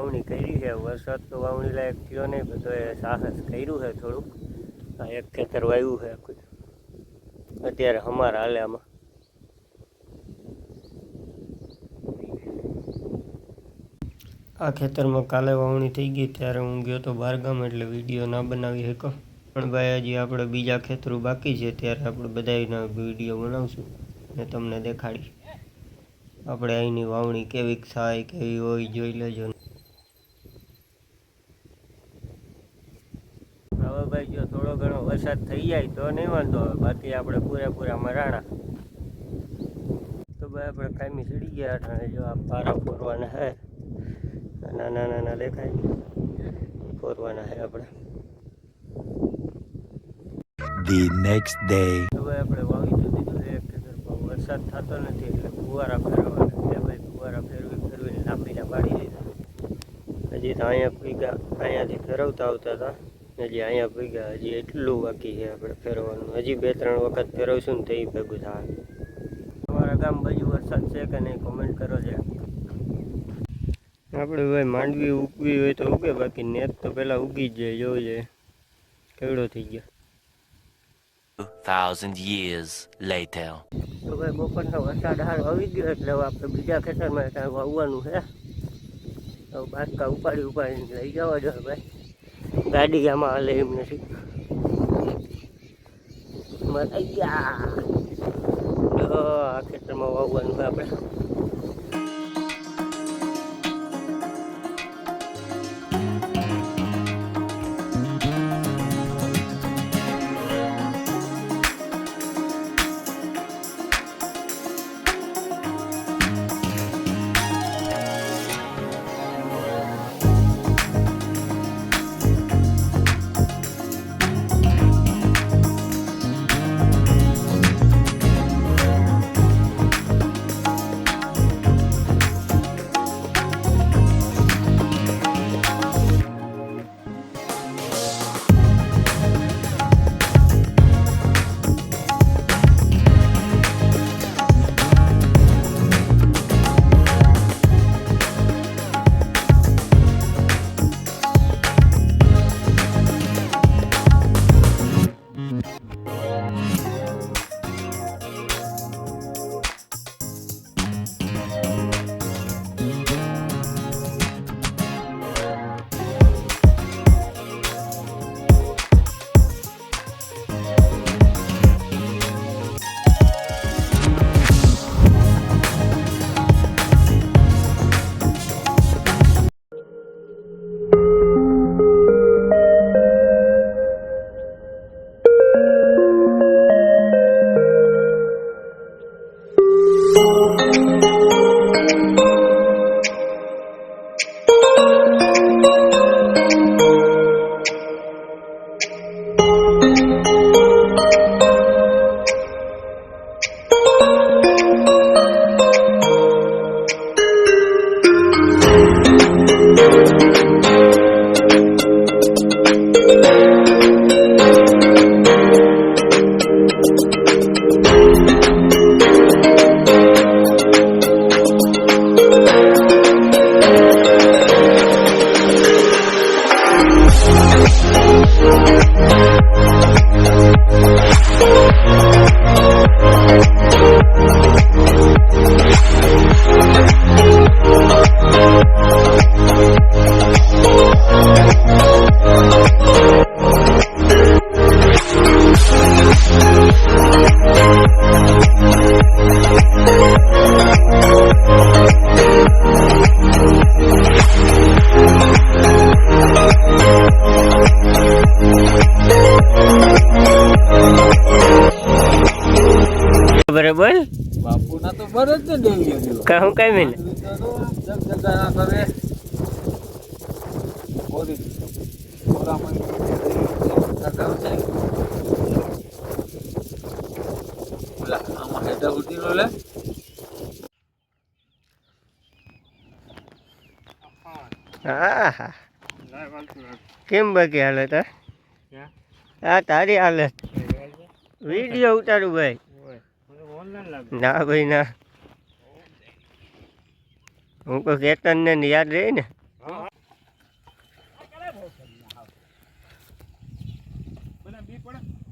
વાવણી કરી છે. વરસાદ તો વાવણી લાયક થયો નહીં, બધોએ સાહસ કર્યું છે થોડુંક. આ એક ખેતર વાવ્યું છે અત્યારે અમારા હાલે આમાં. આ ખેતરમાં કાલે વાવણી થઈ ગઈ ત્યારે હું ગયો તો બહારગામ, એટલે વિડીયો ના બનાવી શકો. પણ ભાઈ હજી આપણે બીજા ખેતરો બાકી છે, ત્યારે આપણે બધાના વિડીયો બનાવશું ને તમને દેખાડી. આપણે અહીંની વાવણી કેવી થાય કેવી હોય જોઈ લેજો. હવે ભાઈ જો થોડો ઘણો વરસાદ થઈ જાય તો નહીં વાંધો આવે, બાકી આપણે પૂરેપૂરા મરાણા. તો ભાઈ આપણે કાયમી ચડી ગયા હતા. જો આ પારા ફોરવાના છે, નાના નાના દેખાય, ફોરવાના છે આપણે. The next day. હવે આપણે વાવી તો દીધું એક ખેતર, પણ વરસાદ થતો નથી એટલે ફુવારા ફેરવાના છે ભાઈ. ફુવારા ફેરવીને લાંબીના પાડી દીધા. હજી તો અહીંયા ભીગા, અહીંયાથી ફેરવતા આવતા હતા, હજી અહીંયા ભીગા. હજી એટલું બાકી છે આપણે ફેરવવાનું. હજી 2-3 વખત ફેરવશું ને તો એ ભેગું થાય. તમારા ગામ બાજુ વરસાદ છે કે નહીં કોમેન્ટ કરો છે. આપણે ભાઈ માંડવી ઉગવી હોય તો ઉગે, બાકી નેત તો પહેલાં ઉગી જ જાય. જોવું જાય કેવડો થઈ ગયો. 2000 years later. તો ભાઈ બપોરનો વરસાદ હાર આવી ગયો એટલે હવે આપણે બીજા ખેતરમાં કાંઈ વાવવાનું છે. તો બાજકા ઉપાડીને લઈ જવા જોઈએ ભાઈ. ગાડી આમાં હાલે એમ નથી. મરાઈ ગયા. આ ખેતરમાં વાવવાનું છે આપણે. બરાબર બાપુના તો બરજ ને દેવી કહું કઈ મિલે જગજગા કરે ઓરી ઓરામાં કાકા છે ઓલા આમાં હેડા ઉડી લો લે હા કેમ બાકી હાલત હા તારી હાલત વિડીયો ઉતારું ભાઈ ના ભાઈ ના હું કોઈ કેતન ને યાદ રહી ને બી પડે